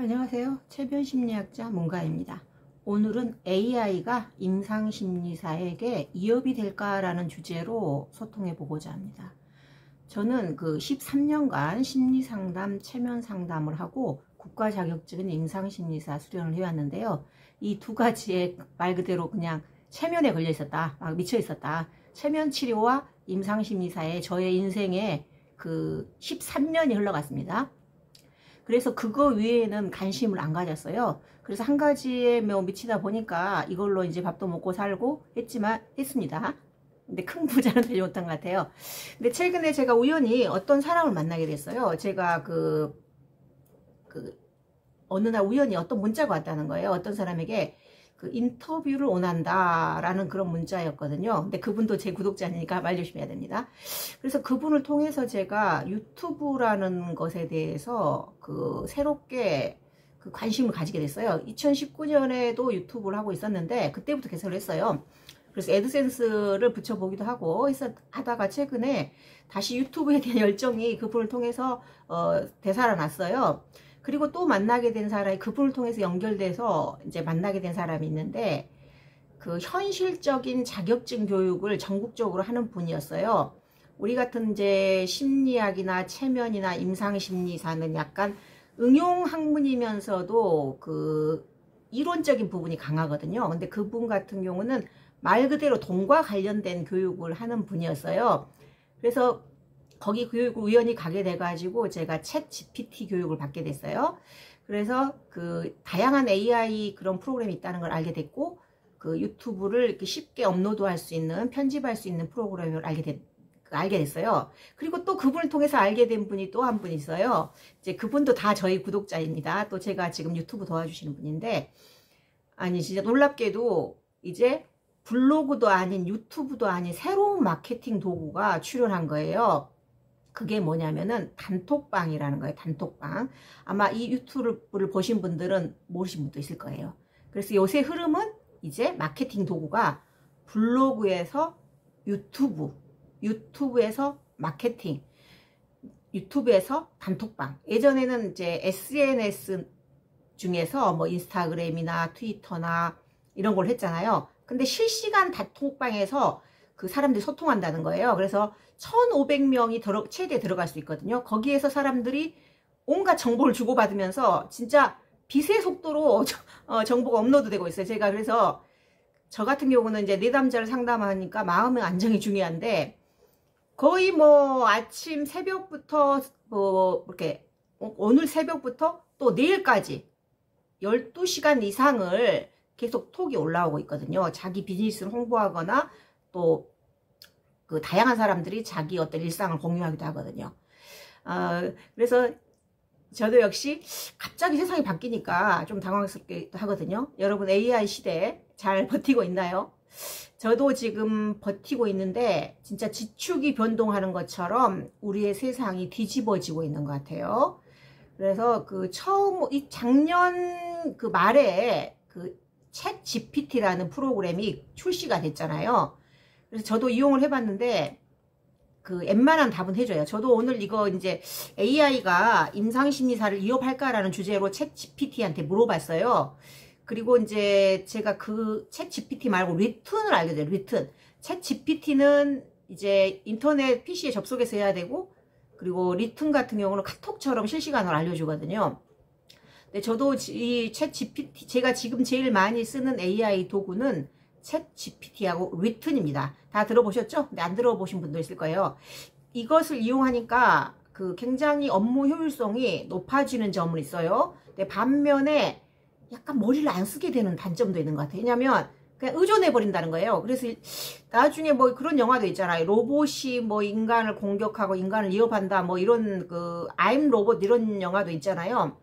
안녕하세요. 체변심리학자 문가입니다. 오늘은 AI가 임상심리사에게 이업이 될까라는 주제로 소통해 보고자 합니다. 저는 그 13년간 심리상담, 체면상담을 하고 국가 자격증인 임상심리사 수련을 해왔는데요. 이 두 가지에 말 그대로 그냥 체면에 걸려 있었다, 막 미쳐 있었다. 체면 치료와 임상심리사에 저의 인생에 그 13년이 흘러갔습니다. 그래서 그거 외에는 관심을 안 가졌어요. 그래서 한 가지에 미치다 보니까 이걸로 이제 밥도 먹고 살고 했습니다. 근데 큰 부자는 되지 못한 것 같아요. 근데 최근에 제가 우연히 어떤 사람을 만나게 됐어요. 제가 어느 날 우연히 어떤 문자가 왔다는 거예요. 어떤 사람에게 그 인터뷰를 원한다라는 그런 문자였거든요. 근데 그분도 제 구독자니까 말 조심해야 됩니다. 그래서 그분을 통해서 제가 유튜브라는 것에 대해서 새롭게 관심을 가지게 됐어요. 2019년에도 유튜브를 하고 있었는데 그때부터 개설을 했어요. 그래서 애드센스를 붙여보기도 하고 하다가 최근에 다시 유튜브에 대한 열정이 그분을 통해서 되살아났어요. 그리고 또 만나게 된 사람이 그분을 통해서 연결돼서 이제 만나게 된 사람이 있는데 그 현실적인 자격증 교육을 전국적으로 하는 분이었어요. 우리 같은 이제 심리학이나 체면이나 임상심리사는 약간 응용 학문이면서도 그 이론적인 부분이 강하거든요. 근데 그분 같은 경우는 말 그대로 돈과 관련된 교육을 하는 분이었어요. 그래서 거기 교육을 우연히 가게 돼가지고 제가 챗 GPT 교육을 받게 됐어요. 그래서 그 다양한 AI 그런 프로그램이 있다는 걸 알게 됐고, 그 유튜브를 이렇게 쉽게 업로드할 수 있는, 편집할 수 있는 프로그램을 알게 됐어요. 그리고 또 그분을 통해서 알게 된 분이 또 한 분 있어요. 이제 그분도 다 저희 구독자입니다. 또 제가 지금 유튜브 도와주시는 분인데, 아니 진짜 놀랍게도 이제 블로그도 아닌 유튜브도 아닌 새로운 마케팅 도구가 출현한 거예요. 그게 뭐냐면은 단톡방이라는 거예요. 단톡방. 아마 이 유튜브를 보신 분들은 모르신 분도 있을 거예요. 그래서 요새 흐름은 이제 마케팅 도구가 블로그에서 유튜브에서 마케팅, 유튜브에서 단톡방. 예전에는 이제 SNS 중에서 뭐 인스타그램이나 트위터나 이런 걸 했잖아요. 근데 실시간 단톡방에서 그 사람들이 소통한다는 거예요. 그래서 1500명이 최대 들어갈 수 있거든요. 거기에서 사람들이 온갖 정보를 주고받으면서 진짜 빛의 속도로 정보가 업로드되고 있어요. 제가 그래서 저 같은 경우는 이제 내담자를 상담하니까 마음의 안정이 중요한데 거의 뭐 아침 새벽부터 이렇게 오늘 새벽부터 또 내일까지 12시간 이상을 계속 톡이 올라오고 있거든요. 자기 비즈니스를 홍보하거나 또 그 다양한 사람들이 자기 어떤 일상을 공유하기도 하거든요. 그래서 저도 역시 갑자기 세상이 바뀌니까 좀 당황스럽기도 하거든요. 여러분 AI 시대에 잘 버티고 있나요? 저도 지금 버티고 있는데 진짜 지축이 변동하는 것처럼 우리의 세상이 뒤집어지고 있는 것 같아요. 그래서 작년 말에 챗 GPT라는 프로그램이 출시가 됐잖아요. 그래서 저도 이용을 해봤는데 웬만한 답은 해줘요. 저도 오늘 이거 이제 AI가 임상심리사를 이업할까라는 주제로 챗 GPT한테 물어봤어요. 그리고 이제 제가 챗 GPT 말고 리튼을 알게 돼요. 리튼. 챗 GPT는 이제 인터넷 PC에 접속해서 해야 되고, 그리고 리튼 같은 경우는 카톡처럼 실시간으로 알려주거든요. 근데 저도 이 챗 GPT, 제가 지금 제일 많이 쓰는 AI 도구는 챗 GPT하고 리튼입니다. 다 들어보셨죠? 근데 안 들어보신 분도 있을 거예요. 이것을 이용하니까 굉장히 업무 효율성이 높아지는 점은 있어요. 근데 반면에 약간 머리를 안 쓰게 되는 단점도 있는 것 같아요. 왜냐면 그냥 의존해 버린다는 거예요. 그래서 나중에 뭐 그런 영화도 있잖아요. 로봇이 뭐 인간을 공격하고 인간을 위협한다, 뭐 이런 I'm 로봇 이런 영화도 있잖아요.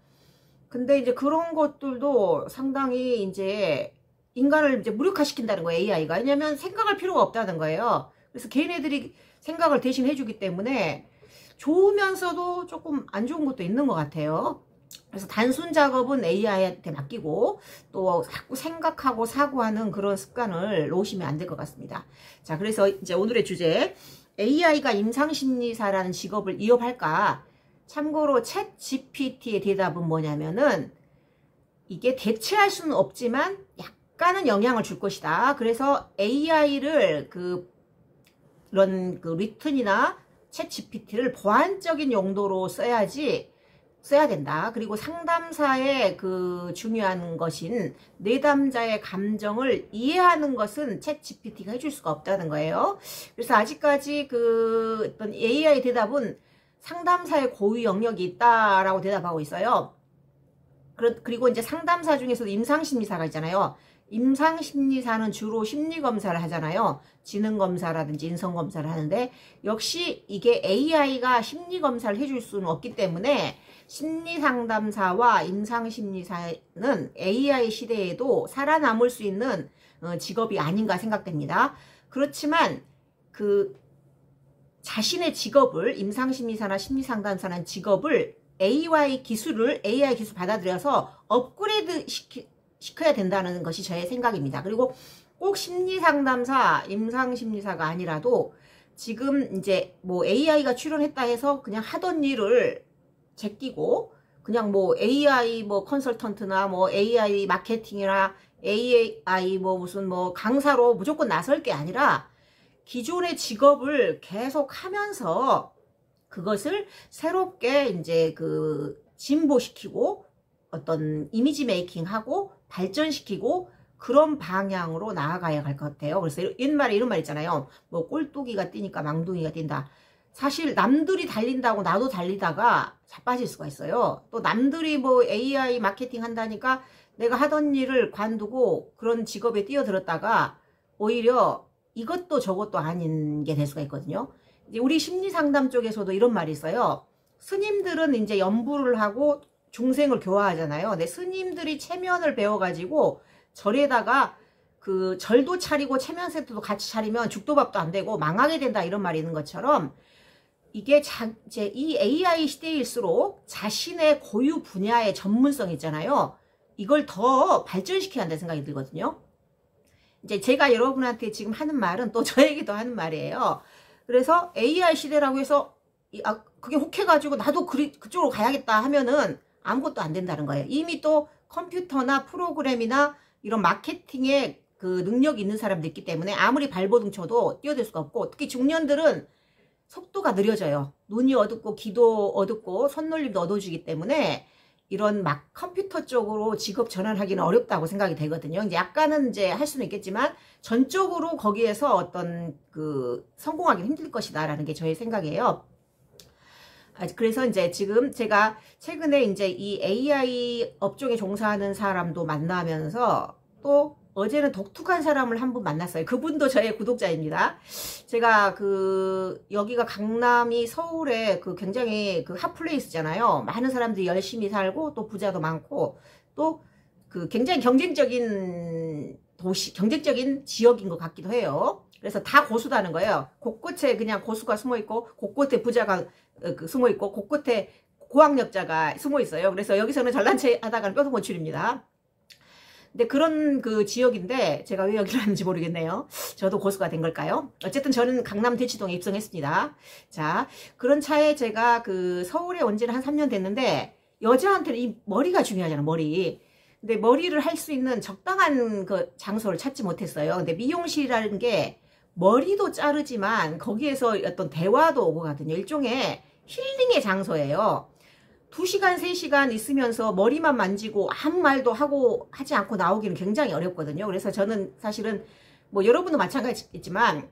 근데 이제 그런 것들도 상당히 이제 인간을 이제 무력화시킨다는 거예요, AI가. 왜냐면 생각할 필요가 없다는 거예요. 그래서 걔네들이 생각을 대신 해주기 때문에 좋으면서도 조금 안 좋은 것도 있는 것 같아요. 그래서 단순 작업은 AI한테 맡기고 또 자꾸 생각하고 사고하는 그런 습관을 놓으시면 안 될 것 같습니다. 자, 그래서 이제 오늘의 주제, AI가 임상심리사라는 직업을 이어할까? 참고로 챗 GPT의 대답은 뭐냐면은 이게 대체할 수는 없지만 약간은 영향을 줄 것이다. 그래서 AI를 그런 리튼이나 챗 GPT를 보완적인 용도로 써야 된다. 그리고 상담사의 그 중요한 것인 내담자의 감정을 이해하는 것은 챗 GPT가 해줄 수가 없다는 거예요. 그래서 아직까지 그 어떤 AI 대답은 상담사의 고유 영역이 있다라고 대답하고 있어요. 그리고 이제 상담사 중에서도 임상심리사가 있잖아요. 임상심리사는 주로 심리검사를 하잖아요. 지능검사라든지 인성검사를 하는데 역시 이게 AI가 심리검사를 해줄 수는 없기 때문에 심리상담사와 임상심리사는 AI 시대에도 살아남을 수 있는 직업이 아닌가 생각됩니다. 그렇지만 그 자신의 직업을 임상심리사나 심리상담사는 직업을 AI 기술 받아들여서 업그레이드 시켜야 된다는 것이 저의 생각입니다. 그리고 꼭 심리상담사, 임상심리사가 아니라도 지금 이제 뭐 AI가 출연했다 해서 그냥 하던 일을 제끼고 그냥 뭐 AI 뭐 컨설턴트나 뭐 AI 마케팅이나 AI 뭐 무슨 뭐 강사로 무조건 나설 게 아니라 기존의 직업을 계속 하면서 그것을 새롭게 이제 그 진보시키고 어떤 이미지 메이킹하고 발전시키고 그런 방향으로 나아가야 할 것 같아요. 그래서 옛말에 이런 말 있잖아요. 뭐 꼴뚜기가 뛰니까 망둥이가 뛴다. 사실 남들이 달린다고 나도 달리다가 자빠질 수가 있어요. 또 남들이 뭐 AI 마케팅 한다니까 내가 하던 일을 관두고 그런 직업에 뛰어들었다가 오히려 이것도 저것도 아닌 게 될 수가 있거든요. 이제 우리 심리상담 쪽에서도 이런 말이 있어요. 스님들은 이제 연부를 하고 중생을 교화하잖아요. 근데 스님들이 체면을 배워가지고 절에다가 그 절도 차리고 체면 세트도 같이 차리면 죽도밥도 안 되고 망하게 된다 이런 말이 있는 것처럼 이게 이제 이 AI 시대일수록 자신의 고유 분야의 전문성 있잖아요. 이걸 더 발전시켜야 한다는 생각이 들거든요. 이제 제가 여러분한테 지금 하는 말은 또 저에게도 하는 말이에요. 그래서 AI 시대라고 해서 그게 혹해가지고 나도 그쪽으로 가야겠다 하면은 아무것도 안 된다는 거예요. 이미 또 컴퓨터나 프로그램이나 이런 마케팅에 그 능력이 있는 사람들 있기 때문에 아무리 발버둥 쳐도 뛰어들 수가 없고 특히 중년들은 속도가 느려져요. 눈이 어둡고 귀도 어둡고 손놀림도 어두워지기 때문에 이런 막 컴퓨터 쪽으로 직업 전환하기는 어렵다고 생각이 되거든요. 이제 약간은 이제 할 수는 있겠지만 전적으로 거기에서 어떤 그 성공하기는 힘들 것이다라는 게 저의 생각이에요. 그래서 이제 지금 제가 최근에 이제 이 AI 업종에 종사하는 사람도 만나면서 또 어제는 독특한 사람을 한 분 만났어요. 그분도 저의 구독자입니다. 제가 여기가 강남이 서울에 굉장히 핫플레이스잖아요. 많은 사람들이 열심히 살고 또 부자도 많고 또 굉장히 경쟁적인 경쟁적인 지역인 것 같기도 해요. 그래서 다 고수다는 거예요. 곳곳에 그냥 고수가 숨어 있고 곳곳에 부자가 숨어 있고 곳곳에 고학력자가 숨어 있어요. 그래서 여기서는 잘난 체 하다가는 뼈도 못 추립니다. 근데 그런 지역인데 제가 왜 여기를 왔는지 모르겠네요. 저도 고수가 된 걸까요? 어쨌든 저는 강남 대치동에 입성했습니다. 자, 그런 차에 제가 서울에 온 지는 한 3년 됐는데 여자한테는 이 머리가 중요하잖아, 머리. 근데 머리를 할 수 있는 적당한 장소를 찾지 못했어요. 근데 미용실이라는 게 머리도 자르지만 거기에서 어떤 대화도 오고 가거든요. 일종의 힐링의 장소예요. 2시간, 3시간 있으면서 머리만 만지고 아무 말도 하지 않고 나오기는 굉장히 어렵거든요. 그래서 저는 사실은 뭐 여러분도 마찬가지겠지만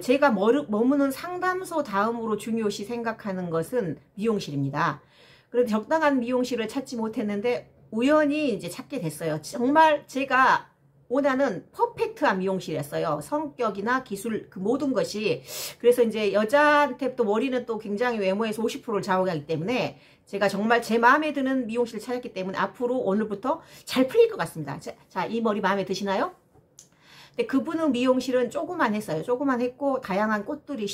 제가 머무는 상담소 다음으로 중요시 생각하는 것은 미용실입니다. 그런데 적당한 미용실을 찾지 못했는데 우연히 이제 찾게 됐어요. 정말 제가 원하는 퍼펙트한 미용실이었어요. 성격이나 기술 모든 것이. 그래서 이제 여자한테 또 머리는 또 굉장히 외모에서 50%를 좌우하기 때문에 제가 정말 제 마음에 드는 미용실을 찾았기 때문에 앞으로 오늘부터 잘 풀릴 것 같습니다. 자, 이 머리 마음에 드시나요? 근데 그분은 미용실은 조그만 했어요. 조그만 했고 다양한 꽃들이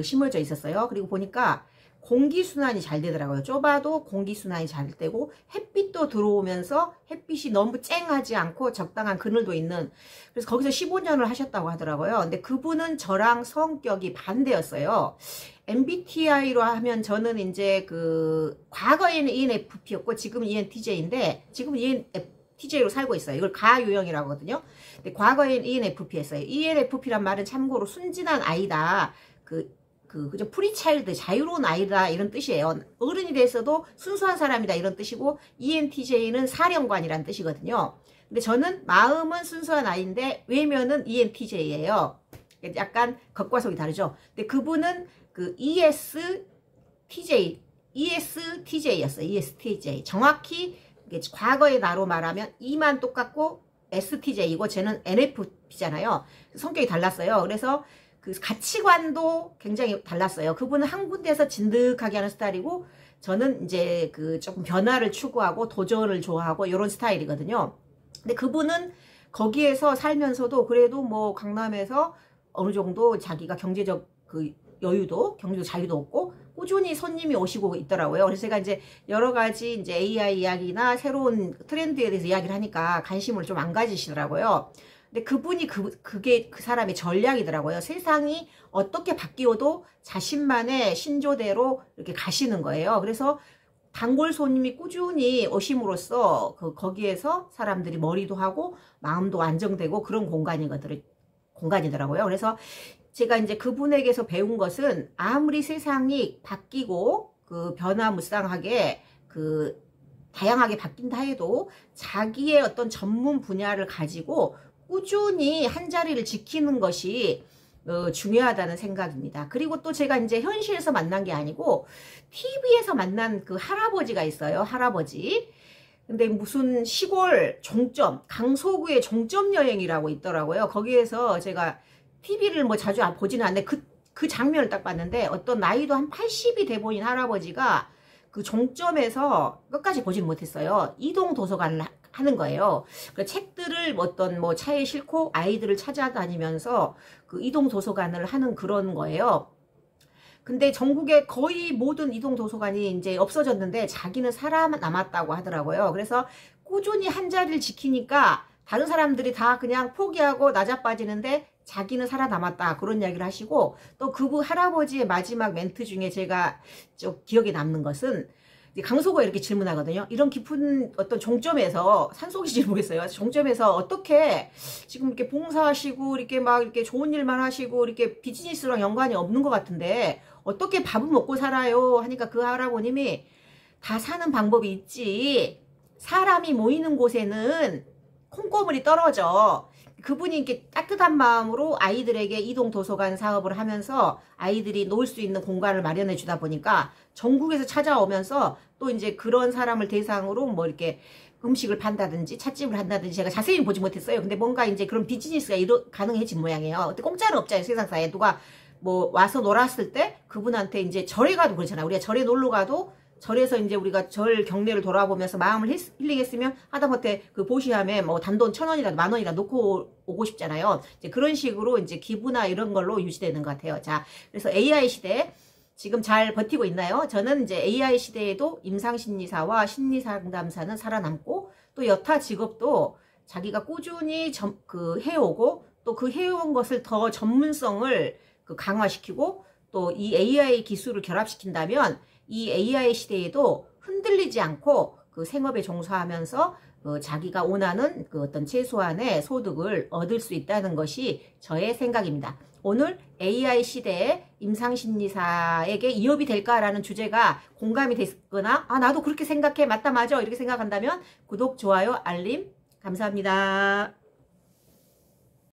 심어져 있었어요. 그리고 보니까 공기순환이 잘 되더라고요. 좁아도 공기순환이 잘 되고 햇빛도 들어오면서 햇빛이 너무 쨍하지 않고 적당한 그늘도 있는, 그래서 거기서 15년을 하셨다고 하더라고요. 근데 그분은 저랑 성격이 반대였어요. MBTI로 하면 저는 이제 그 과거에는 ENFP였고 지금은 ENTJ인데 지금은 ENFJ로 살고 있어요. 이걸 가유형이라고 하거든요. 근데 과거에는 ENFP였어요. ENFP란 말은 참고로 순진한 아이다. 그죠? 프리차일드, 자유로운 아이다, 이런 뜻이에요. 어른이 돼서도 순수한 사람이다, 이런 뜻이고, ENTJ는 사령관이란 뜻이거든요. 근데 저는 마음은 순수한 아이인데, 외면은 ENTJ예요. 약간 겉과 속이 다르죠. 근데 그분은 그 ESTJ였어요. ESTJ. 정확히, 과거의 나로 말하면 E만 똑같고, STJ이고, 쟤는 NFP잖아요. 성격이 달랐어요. 그래서, 그 가치관도 굉장히 달랐어요. 그분은 한 군데에서 진득하게 하는 스타일이고 저는 이제 그 조금 변화를 추구하고 도전을 좋아하고 이런 스타일이거든요. 근데 그분은 거기에서 살면서도 그래도 뭐 강남에서 어느 정도 자기가 경제적 그 여유도, 경제적 자유도 없고 꾸준히 손님이 오시고 있더라고요. 그래서 제가 이제 여러 가지 이제 AI 이야기나 새로운 트렌드에 대해서 이야기를 하니까 관심을 좀 안 가지시더라고요. 근데 그분이 그게 그 사람의 전략이더라고요. 세상이 어떻게 바뀌어도 자신만의 신조대로 이렇게 가시는 거예요. 그래서 단골 손님이 꾸준히 오심으로써 거기에서 사람들이 머리도 하고 마음도 안정되고 그런 공간이더라고요. 그래서 제가 이제 그분에게서 배운 것은 아무리 세상이 바뀌고 그 변화무쌍하게 다양하게 바뀐다 해도 자기의 어떤 전문 분야를 가지고 꾸준히 한 자리를 지키는 것이 중요하다는 생각입니다. 그리고 또 제가 이제 현실에서 만난 게 아니고 TV에서 만난 그 할아버지가 있어요. 할아버지. 근데 무슨 시골 종점, 강서구의 종점 여행이라고 있더라고요. 거기에서 제가 TV를 뭐 자주 보지는 않는데 그 장면을 딱 봤는데 어떤 나이도 한 80이 돼 보인 할아버지가 그 종점에서 끝까지 보진 못했어요. 이동 도서관을 하는 거예요. 그 책들을 어떤 뭐 차에 싣고 아이들을 찾아다니면서 그 이동 도서관을 하는 그런 거예요. 근데 전국의 거의 모든 이동 도서관이 이제 없어졌는데 자기는 살아남았다고 하더라고요. 그래서 꾸준히 한 자리를 지키니까 다른 사람들이 다 그냥 포기하고 나자빠지는데 자기는 살아남았다, 그런 이야기를 하시고, 또 그 할아버지의 마지막 멘트 중에 제가 좀 기억에 남는 것은 강서구가 이렇게 질문하거든요. 이런 깊은 어떤 종점에서, 산속이지 모르겠어요. 종점에서 어떻게 지금 이렇게 봉사하시고 이렇게 막 이렇게 좋은 일만 하시고 이렇게 비즈니스랑 연관이 없는 것 같은데 어떻게 밥은 먹고 살아요? 하니까 그 할아버님이 다 사는 방법이 있지. 사람이 모이는 곳에는 콩고물이 떨어져. 그분이 이렇게 따뜻한 마음으로 아이들에게 이동 도서관 사업을 하면서 아이들이 놀 수 있는 공간을 마련해 주다 보니까 전국에서 찾아오면서 또 이제 그런 사람을 대상으로 뭐 이렇게 음식을 판다든지 찻집을 한다든지, 제가 자세히 보지 못했어요. 근데 뭔가 이제 그런 비즈니스가 가능해진 모양이에요. 어때 공짜는 없잖아요. 세상사에 누가 뭐 와서 놀았을 때 그분한테 이제 절에 가도 그렇잖아요. 우리가 절에 놀러 가도 절에서 이제 우리가 절 경내를 돌아보면서 마음을 힐링했으면 하다못해 그 보시함에 뭐 단돈 1,000원이라도 10,000원이라도 놓고 오고 싶잖아요. 이제 그런 식으로 이제 기부나 이런 걸로 유지되는 것 같아요. 자, 그래서 AI 시대 지금 잘 버티고 있나요? 저는 이제 AI 시대에도 임상심리사와 심리상담사는 살아남고 또 여타 직업도 자기가 꾸준히 해오고 또 그 해온 것을 더 전문성을 강화시키고 또 이 AI 기술을 결합시킨다면 이 AI 시대에도 흔들리지 않고 그 생업에 종사하면서 자기가 원하는 그 어떤 최소한의 소득을 얻을 수 있다는 것이 저의 생각입니다. 오늘 AI 시대에 임상심리사에게 이업이 될까라는 주제가 공감이 됐거나 나도 그렇게 생각해, 맞다 맞아 이렇게 생각한다면 구독, 좋아요, 알림 감사합니다.